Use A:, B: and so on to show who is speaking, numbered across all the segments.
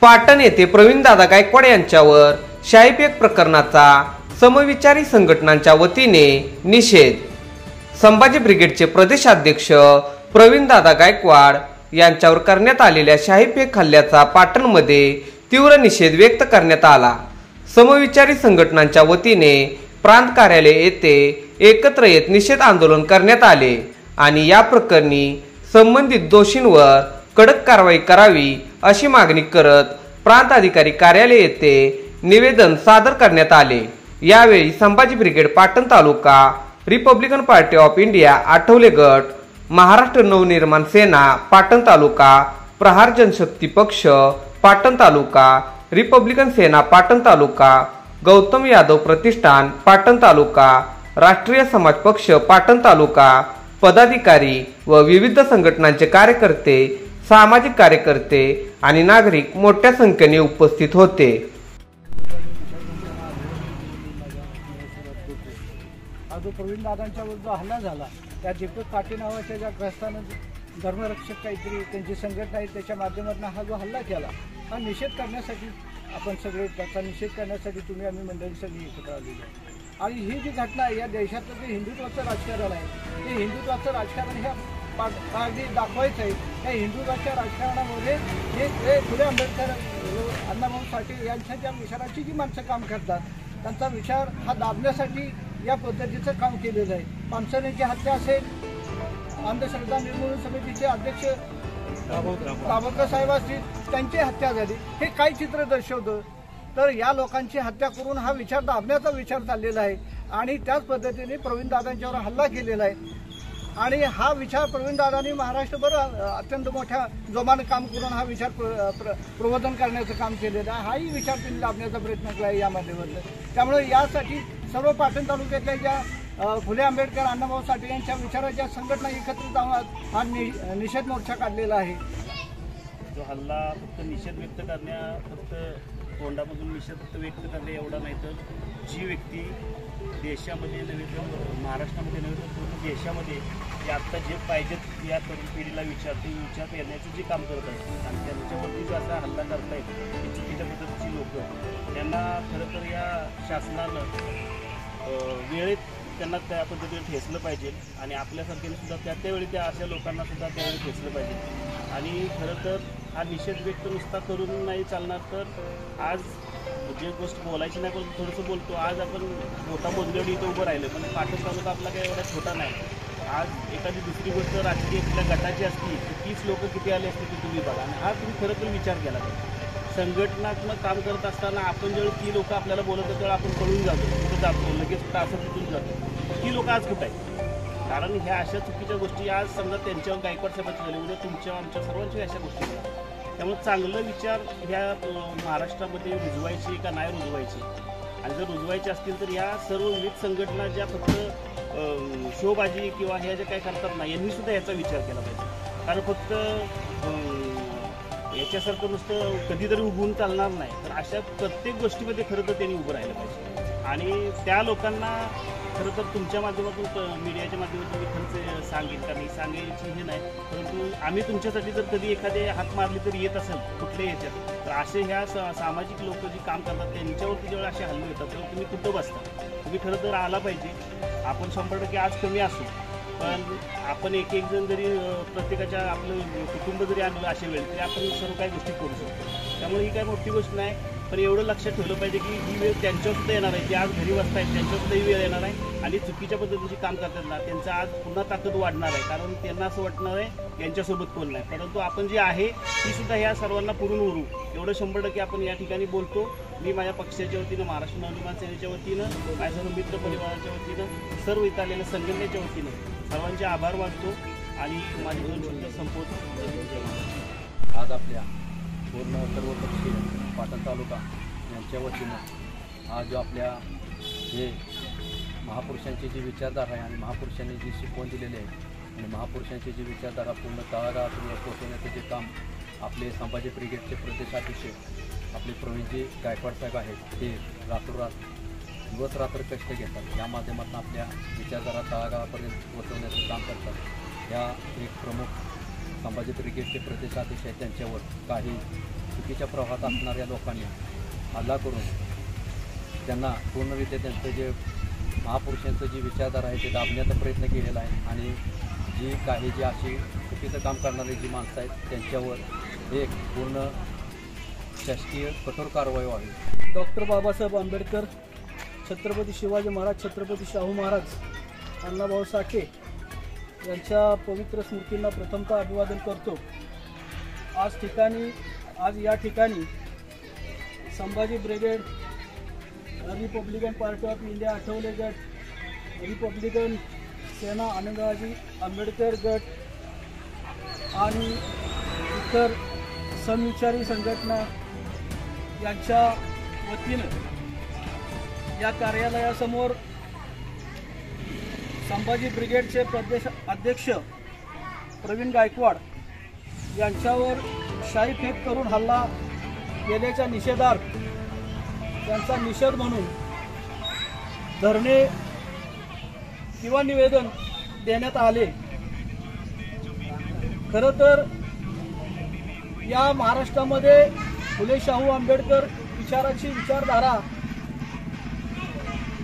A: पाटण येथे प्रवीणदादा गायकवाड यांच्यावर शाईफेक प्रकरणाचा समविचारी संघटनांच्या वतीने निषेध। संभाजी ब्रिगेडचे प्रदेशाध्यक्ष प्रवीणदादा गायकवाड यांच्यावर करण्यात आलेल्या शाईफेक हल्ल्याचा पाटणमध्ये तीव्र निषेध व्यक्त करण्यात आला। समविचारी संघटनांच्या वतीने प्रांत कार्यालय येथे एकत्र येत निषेध आंदोलन करण्यात आले आणि या प्रकरणी संबंधित दोषींवर कडक कारवाई करावी अशी मागणी करत प्रांत अधिकारी कार्यालय येथे निवेदन सादर करण्यात आले। यावेळी Sambhaji brigade Patan taluka, Republican party of India Athawale गट, महाराष्ट्र नवनिर्माण सेना पाटण तालुका, प्रहार जनशक्ती पक्ष पाटण तालुका, रिपब्लिकन सेना पाटण तालुका, गौतम यादव प्रतिष्ठान पाटण तालुका, राष्ट्रीय समाज पक्ष पाटण तालुका पदाधिकारी व विविध संघटनांचे कार्यकर्ते, सामाजिक कार्यकर्ते आणि नागरिक मोठ्या संख्येने उपस्थित होते।
B: जो प्रवीणदादांच्या विरुद्ध हल्ला झाला त्या दीपक पाटील नावाच्या ज्या ग्रस्तानं धर्मरक्षक काहीतरी त्यांची संघटना आहे त्याच्या माध्यमातून हा जो हल्ला केला हा निषेध करण्यासाठी आपण सगळे त्याचा निषेध करण्यासाठी आम्ही मंडळी सगळी एकत्र आलेलो आहे। आणि ही जी घटना आहे या देशातलं जे हिंदुत्वाचं राजकारण आहे ते हिंदुत्वाचं राजकारण ह्या पार्टी दाखवायचं आहे। या हिंदुत्वाच्या राजकारणामध्ये हे फुले आंबेडकर, अण्णाभाऊ साठे यांच्या ज्या विचाराची जी माणसं काम करतात त्यांचा विचार हा दाबण्यासाठी या पद्धतीचं काम केलेलं आहे। पानसरेंची हत्या असेल, अंधश्रद्धा निर्मूलन समितीचे अध्यक्ष काबोलकर साहेब असतील त्यांची हत्या झाली, हे काय चित्र दर्शवतं? तर या लोकांची हत्या करून हा विचार दाबण्याचा विचार चाललेला आहे आणि त्याच पद्धतीने प्रवीणदादांच्यावर हल्ला केलेला आहे। आणि हा विचार प्रवीणदादांनी महाराष्ट्रभर अत्यंत मोठ्या जोमानं काम करून हा विचार प्रबोधन करण्याचं काम केलेलं आहे। हाही विचार त्यांनी दाबण्याचा प्रयत्न केला आहे या माध्यमातून। त्यामुळे यासाठी सर्व पाटण तालुक्यातल्या ज्या फुले आंबेडकर, अण्णाभाऊ साठे यांच्या विचाराच्या संघटना एकत्रित हा निषेध मोर्चा काढलेला आहे।
C: जो हल्ला फक्त निषेध व्यक्त फक्त तोंडामधून निषेध फक्त व्यक्त करणे एवढा नाही तर जी व्यक्ती देशामध्ये नव्हे तर महाराष्ट्रामध्ये नव्हे तर पूर्ण देशामध्ये आत्ता जे पाहिजेत या तरुण पिढीला विचार येण्याचं जे काम करत असतात आणि त्यांच्यावरती जो असा हल्ला करतायत ही चुकीच्या पद्धतीची लोक त्यांना खरं तर या शासनानं वेळेत त्यांना त्या पद्धतीने ठेचलं पाहिजे आणि आपल्यासारख्याने सुद्धा त्यावेळी त्या अशा लोकांना सुद्धा त्यावेळी ठेचलं पाहिजे। आणि खरं तर हा निषेध व्यक्त नुसता करून नाही चालणार, तर आज जे गोष्ट बोलायची नाही पण थोडंसं बोलतो। आज आपण मोठा मोजगडी इथं उभं राहिलं पण पाटण तालुका आपला काही एवढा छोटा नाही। आज एखादी दुसरी गोष्ट राजकीय कुठल्या गटाची असती तर 30 लोक किती आले असते ते तुम्ही बघा आणि हा तुम्ही खरं तर विचार केला पाहिजे। संघटनात्मक काम करत असताना आपण जेव्हा ती लोक आपल्याला बोलत तेव्हा आपण पळून जातो, कुठं जातो, लगेच कुठं असं तिथून जातो। ती लोक आज कुठं आहेत? कारण ह्या अशा चुकीच्या गोष्टी आज समजा त्यांच्यावर गायकवाड साहेबांची झाली, उद्या तुमच्या आमच्या सर्वांची अशा गोष्टी झाल्या। त्यामुळे चांगलं विचार ह्या महाराष्ट्रामध्ये रुजवायची का नाही रुजवायची आणि जर रुजवायचे असतील तर ह्या सर्व विविध संघटना ज्या फक्त शोबाजी किंवा ह्या ज्या काय करतात ना यांनी सुद्धा याचा विचार केला पाहिजे। कारण फक्त याच्यासारखं नुसतं कधीतरी उभून चालणार नाही, तर अशा प्रत्येक गोष्टीमध्ये खरं तर त्यांनी उभं राहिलं पाहिजे। आणि त्या लोकांना खरं तर तुमच्या माध्यमातून मीडियाच्या माध्यमातून मी खरंच सांगेन का मी सांगायची हे नाही, परंतु आम्ही तुमच्यासाठी जर कधी एखादे हात मारली तर येत असेल कुठल्या याच्यात तर असे ह्या सामाजिक लोक जी काम करतात त्यांच्यावरती जेव्हा असे हल्ले येतात तेव्हा तुम्ही कुठं बसता? तुम्ही खरं तर आला पाहिजे। आपण 100% आज कमी असू पण आपण एक जण जरी प्रत्येकाच्या आपलं कुटुंब जरी आणलं अशा वेळी तरी आपण सर्व काही गोष्टी करू शकतो। त्यामुळे ही काही मोठी गोष्ट नाही, पण एवढं लक्षात ठेवलं पाहिजे की ही वेळ त्यांच्यावरसुद्धा येणार आहे, जे आज घरी बसत आहेत त्यांच्यावरसुद्धा ही वेळ येणार आहे आणि चुकीच्या पद्धतीची काम करतात ना त्यांचं आज पुन्हा ताकद वाढणार आहे। कारण त्यांना असं वाटणार आहे यांच्यासोबत कोण नाही, परंतु आपण जे आहे ती सुद्धा ह्या सर्वांना पुरून उरू एवढं 100% आपण या ठिकाणी बोलतो। मी माझ्या पक्षाच्या वतीनं, महाराष्ट्र नवनिर्माण सेनेच्या वतीनं, माझ्या सर्व मित्र परिवाराच्या वतीनं, सर्व इथं आलेल्या संघटनेच्या वतीनं सर्वांचे आभार मानतो आणि माझे 2 शब्द संपवतो।
D: आज आपल्या पूर्ण सर्वपक्षीय पाटण तालुका यांच्या वतीनं आज जो आपल्या हे महापुरुषांची जी विचारधारा आहे आणि महापुरुषांनी जी शिकवण दिलेली आहे आणि महापुरुषांची जी विचारधारा पूर्ण तळागाळापर्यंत पोहोचवण्याचं जे काम आपले संभाजी ब्रिगेडचे प्रदेशाध्यक्ष आपले प्रवीणजी गायकवाड साहेब आहेत ते रातोरात दिवस रात्र कष्ट घेतात। या माध्यमातून आपल्या विचारधारा तळागाळापर्यंत पोहोचवण्याचं काम करतात। या एक प्रमुख संभाजी ब्रिगेडचे प्रदेशाध्यक्ष आहेत त्यांच्यावर काही चुकीच्या प्रवाहात असणाऱ्या लोकांनी हल्ला करून त्यांना पूर्णरित्या त्यांचं जे महापुरुषांचं जी विचारधारा आहे ते दाबण्याचा प्रयत्न केलेला आहे आणि जी काही जी अशी चुकीचं काम करणारी जी माणसं आहेत त्यांच्यावर एक पूर्ण शासकीय कठोर कारवाई व्हावी।
E: डॉक्टर बाबासाहेब आंबेडकर, छत्रपती शिवाजी महाराज, छत्रपती शाहू महाराज, अण्णाभाऊ साठे यांच्या पवित्र स्मृतींना प्रथमतः अभिवादन करतो। आज या ठिकाणी Sambhaji brigade, Republican party of India Athawale गट, रिपब्लिकन सेना आनंदराजी आंबेडकर गट आणि इतर समविचारी संघटना यांच्या वतीनं या कार्यालयासमोर संभाजी ब्रिगेडचे प्रदेश अध्यक्ष प्रवीण गायकवाड यांच्यावर शाई फेक करून हल्ला केल्याच्या निषेधार्थ त्यांचा निषेध म्हणून धरणे किंवा निवेदन देण्यात आले। खरं तर या महाराष्ट्रामध्ये फुले शाहू आंबेडकर विचाराची विचारधारा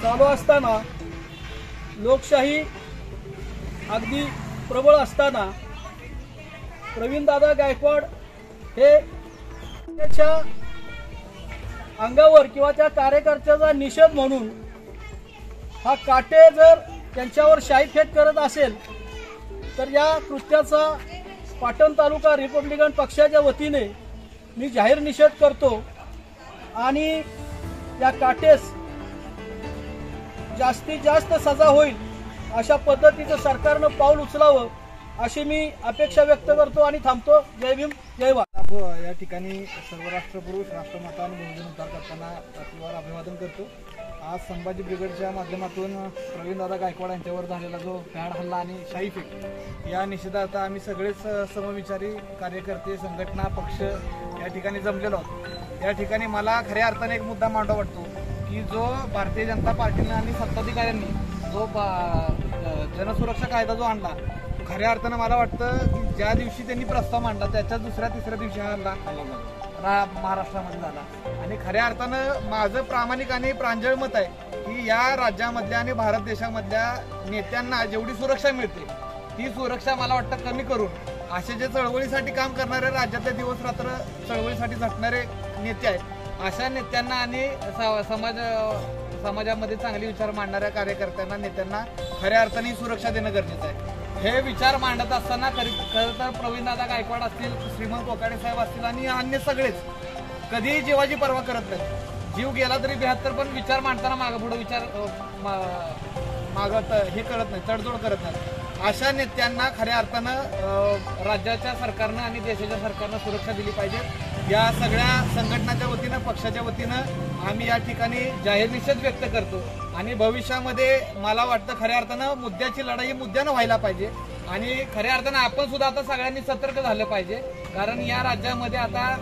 E: चालू असताना, लोकशाही अगदी प्रबळ असताना प्रवीणदादा गायकवाड हे त्याच्या अंगावर किंवा त्या कार्यकर्त्याचा निषेध म्हणून हा काटे जर त्यांच्यावर शाई फेक करत असेल तर या कृत्याचा पाटण तालुका रिपब्लिकन पक्षाच्या वतीने मी जाहीर निषेध करतो आणि या काटेस जास्तीत जास्त सजा होईल अशा पद्धतीचं सरकारनं पाऊल उचलावं अशी मी अपेक्षा व्यक्त करतो आणि थांबतो। जय भीम, जय भारत।
B: या ठिकाणी सर्व राष्ट्रपुरुष, राष्ट्रमाता आणि बहुजन उद्धार करताना आपल्यावर अभिवादन करतो। आज संभाजी ब्रिगेडच्या माध्यमातून प्रवीणदादा गायकवाड यांच्यावर झालेला जो भ्याड हल्ला आणि शाई फेक या निषेधार्थ आम्ही सगळेच समविचारी कार्यकर्ते, संघटना, पक्ष या ठिकाणी जमलेलो आहोत। या ठिकाणी मला खऱ्या अर्थाने एक मुद्दा मांडवा वाटतो की जो भारतीय जनता पार्टीनं आणि सत्ताधिकाऱ्यांनी जो जनसुरक्षा कायदा जो आणला, खऱ्या अर्थानं मला वाटतं की ज्या दिवशी त्यांनी प्रस्ताव मांडला त्याच्या दुसऱ्या तिसऱ्या दिवशी हा हल्ला महाराष्ट्रामध्ये झाला। आणि खऱ्या अर्थानं माझं प्रामाणिक आणि प्रांजळ मत आहे की या राज्यामधल्या आणि भारत देशामधल्या नेत्यांना जेवढी सुरक्षा मिळते ती सुरक्षा मला वाटतं कमी करून असे जे चळवळीसाठी काम करणारे, राज्यातले दिवस रात्र चळवळीसाठी झटणारे नेते आहेत, अशा नेत्यांना आणि समाजामध्ये चांगले विचार मांडणाऱ्या कार्यकर्त्यांना, नेत्यांना खऱ्या अर्थाने सुरक्षा देणं गरजेचं आहे। हे विचार मांडत असताना खरं तर प्रवीणदादा गायकवाड असतील, श्रीमंत कोकाटे साहेब असतील आणि अन्य सगळेच कधीही जीवाची पर्वा करत नाहीत। जीव गेला तरी 72, पण विचार मांडताना मागं पुढे विचार मागत हे करत नाही, तडजोड करत नाही। अशा नेत्यांना खऱ्या अर्थानं राज्याच्या सरकारनं आणि देशाच्या सरकारनं सुरक्षा दिली पाहिजे। या सगळ्या संघटनाच्या वतीनं, पक्षाच्या वतीनं आम्ही या ठिकाणी जाहीर निषेध व्यक्त करतो आणि भविष्यामध्ये मला वाटतं खऱ्या अर्थानं मुद्द्याची लढाई मुद्द्यानं व्हायला पाहिजे आणि खऱ्या अर्थानं आपण सुद्धा आता सगळ्यांनी सतर्क झालं पाहिजे, कारण या राज्यामध्ये आता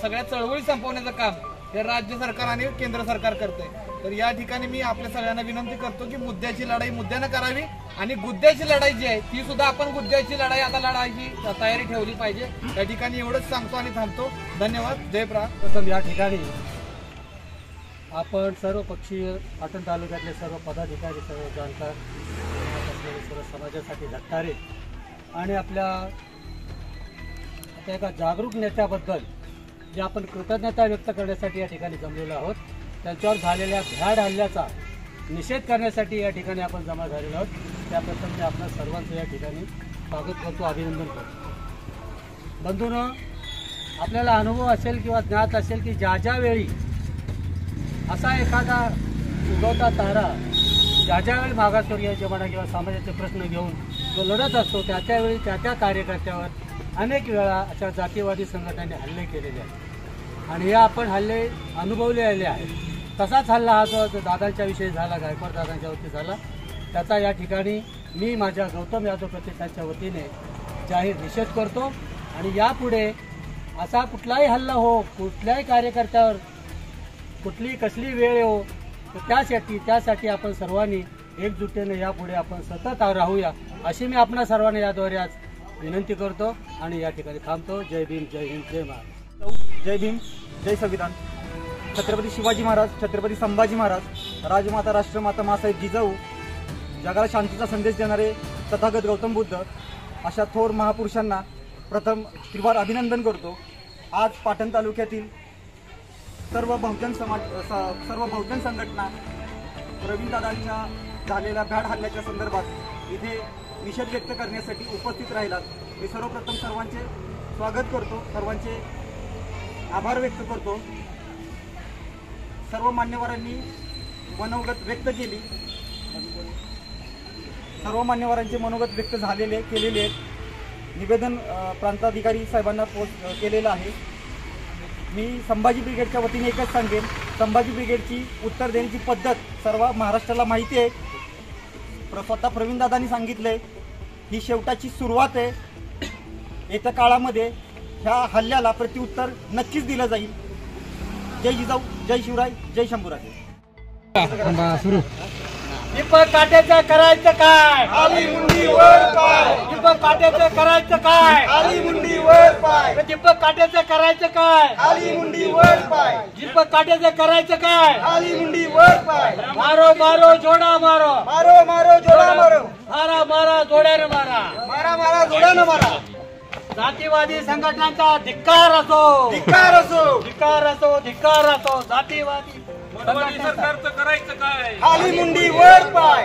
B: सगळ्या चळवळी संपवण्याचं काम हे राज्य सरकार आणि केंद्र सरकार करतंय। तर या ठिकाणी मी आपल्या सगळ्यांना विनंती करतो की मुद्द्याची लढाई मुद्द्यानं करावी आणि गुद्द्याची लढाई जी आहे ती सुद्धा आपण गुद्द्याची लढाई आता लढायची तयारी ठेवली पाहिजे। या ठिकाणी एवढंच सांगतो आणि थांबतो। धन्यवाद। जय प्रहार।
E: प्रथम या ठिकाणी आपण सर्व पक्षीय, पाटण तालुक्यातले सर्व पदाधिकारी, सर्व जाणकार, सर्व समाजासाठी झटणारे आणि आपल्या एका जागरूक नेत्याबद्दल जे आपण कृतज्ञता व्यक्त करण्यासाठी या ठिकाणी जमलेलो आहोत, त्यांच्यावर झालेल्या भ्याड हल्ल्याचा निषेध करण्यासाठी या ठिकाणी आपण जमा झालेलो आहोत। त्याप्रथम मी आपल्या सर्वांचं या ठिकाणी स्वागत करतो, अभिनंदन करतो। बंधूंनो, आपल्याला अनुभव असेल किंवा ज्ञात असेल की ज्या ज्या वेळी असा एखादा उगवता तारा ज्या ज्यावेळी मागासवर्गीयांचे म्हणा किंवा समाजाचे प्रश्न घेऊन जो लढत असतो त्यावेळी त्या कार्यकर्त्यावर अनेक वेळा अशा जातीवादी संघटनांनी हल्ले केलेले आहेत आणि हे आपण हल्ले अनुभवलेले आहेत। तसाच हल्ला हा जो दादांच्या विषयी झाला, गायकवाड दादांच्या वरती झाला, त्याचा या ठिकाणी मी माझ्या गौतम यादव प्रतिष्ठानच्या वतीने जाहीर निषेध करतो आणि यापुढे असा कुठलाही हल्ला हो, कुठल्याही कार्यकर्त्यावर कुठली कसली वेळ हो, तर त्यासाठी आपण सर्वांनी एकजुटीने यापुढे आपण सतत राहूया अशी मी आपणा सर्वांना याद्वारे आज विनंती करतो आणि या ठिकाणी थांबतो। जय भीम, जय हिंद, जय महाराष्ट्र।
F: जय भीम, जय संविधान. छत्रपती शिवाजी महाराज, छत्रपती संभाजी महाराज, राजमाता राष्ट्रमाता मासाहेब जिजाऊ, जगाला शांतीचा संदेश देणारे तथागत गौतम बुद्ध अशा थोर महापुरुषांना प्रथम त्रिवार अभिनंदन करतो. आज पाटण तालुक्यातील सर्व बहुजन संघटना प्रवीणदादांच्या झालेल्या भ्याड हल्ल्याच्या संदर्भात इथे निषेध व्यक्त करण्यासाठी उपस्थित राहिलात. मी सर्वप्रथम सर्वांचे स्वागत करतो, सर्वांचे आभार व्यक्त करतो. सर्व मान्यवरांनी मनोगत व्यक्त केली, सर्व मान्यवरांचे मनोगत व्यक्त केलेले आहेत. निवेदन प्रांताधिकारी साहेबांना केलेलं आहे. मी संभाजी ब्रिगेडच्या वतीने एकच सांगेन, संभाजी ब्रिगेडची उत्तर देण्याची पद्धत सर्व महाराष्ट्राला माहिती आहे. स्वतः प्रवीणदादांनी सांगितलंय ही शेवटाची सुरुवात आहे. येत्या काळामध्ये ह्या हल्ल्याला प्रत्युत्तर नक्कीच दिलं जाईल. जय जिजाऊ, जय शिवराय, जय शंभूराजे.
E: दीपक काट्याचं करायचं काय? आली मुंडी वर पाय. दीपक काट्याचं करायचं काय? आली मुंडी वर पाय. दीपक काट्याचं करायचं काय? आली मुंडी वर पाय. दीपक काट्याचं करायचं काय? आली मुंडी वर पाय. मारो मारो जोडा मारो, मारो मारो जोडा मारो, मारा मारा जोड्यानं मारा, मारा मारा जोड्यानं मारा. जातीवादी संघटनांचा धिक्कार असो, धिक्कार असो, धिक्कार असो, धिक्कार असो. जातीवादी सरकारचं करायचं काय? आली मुंडी वर पाय.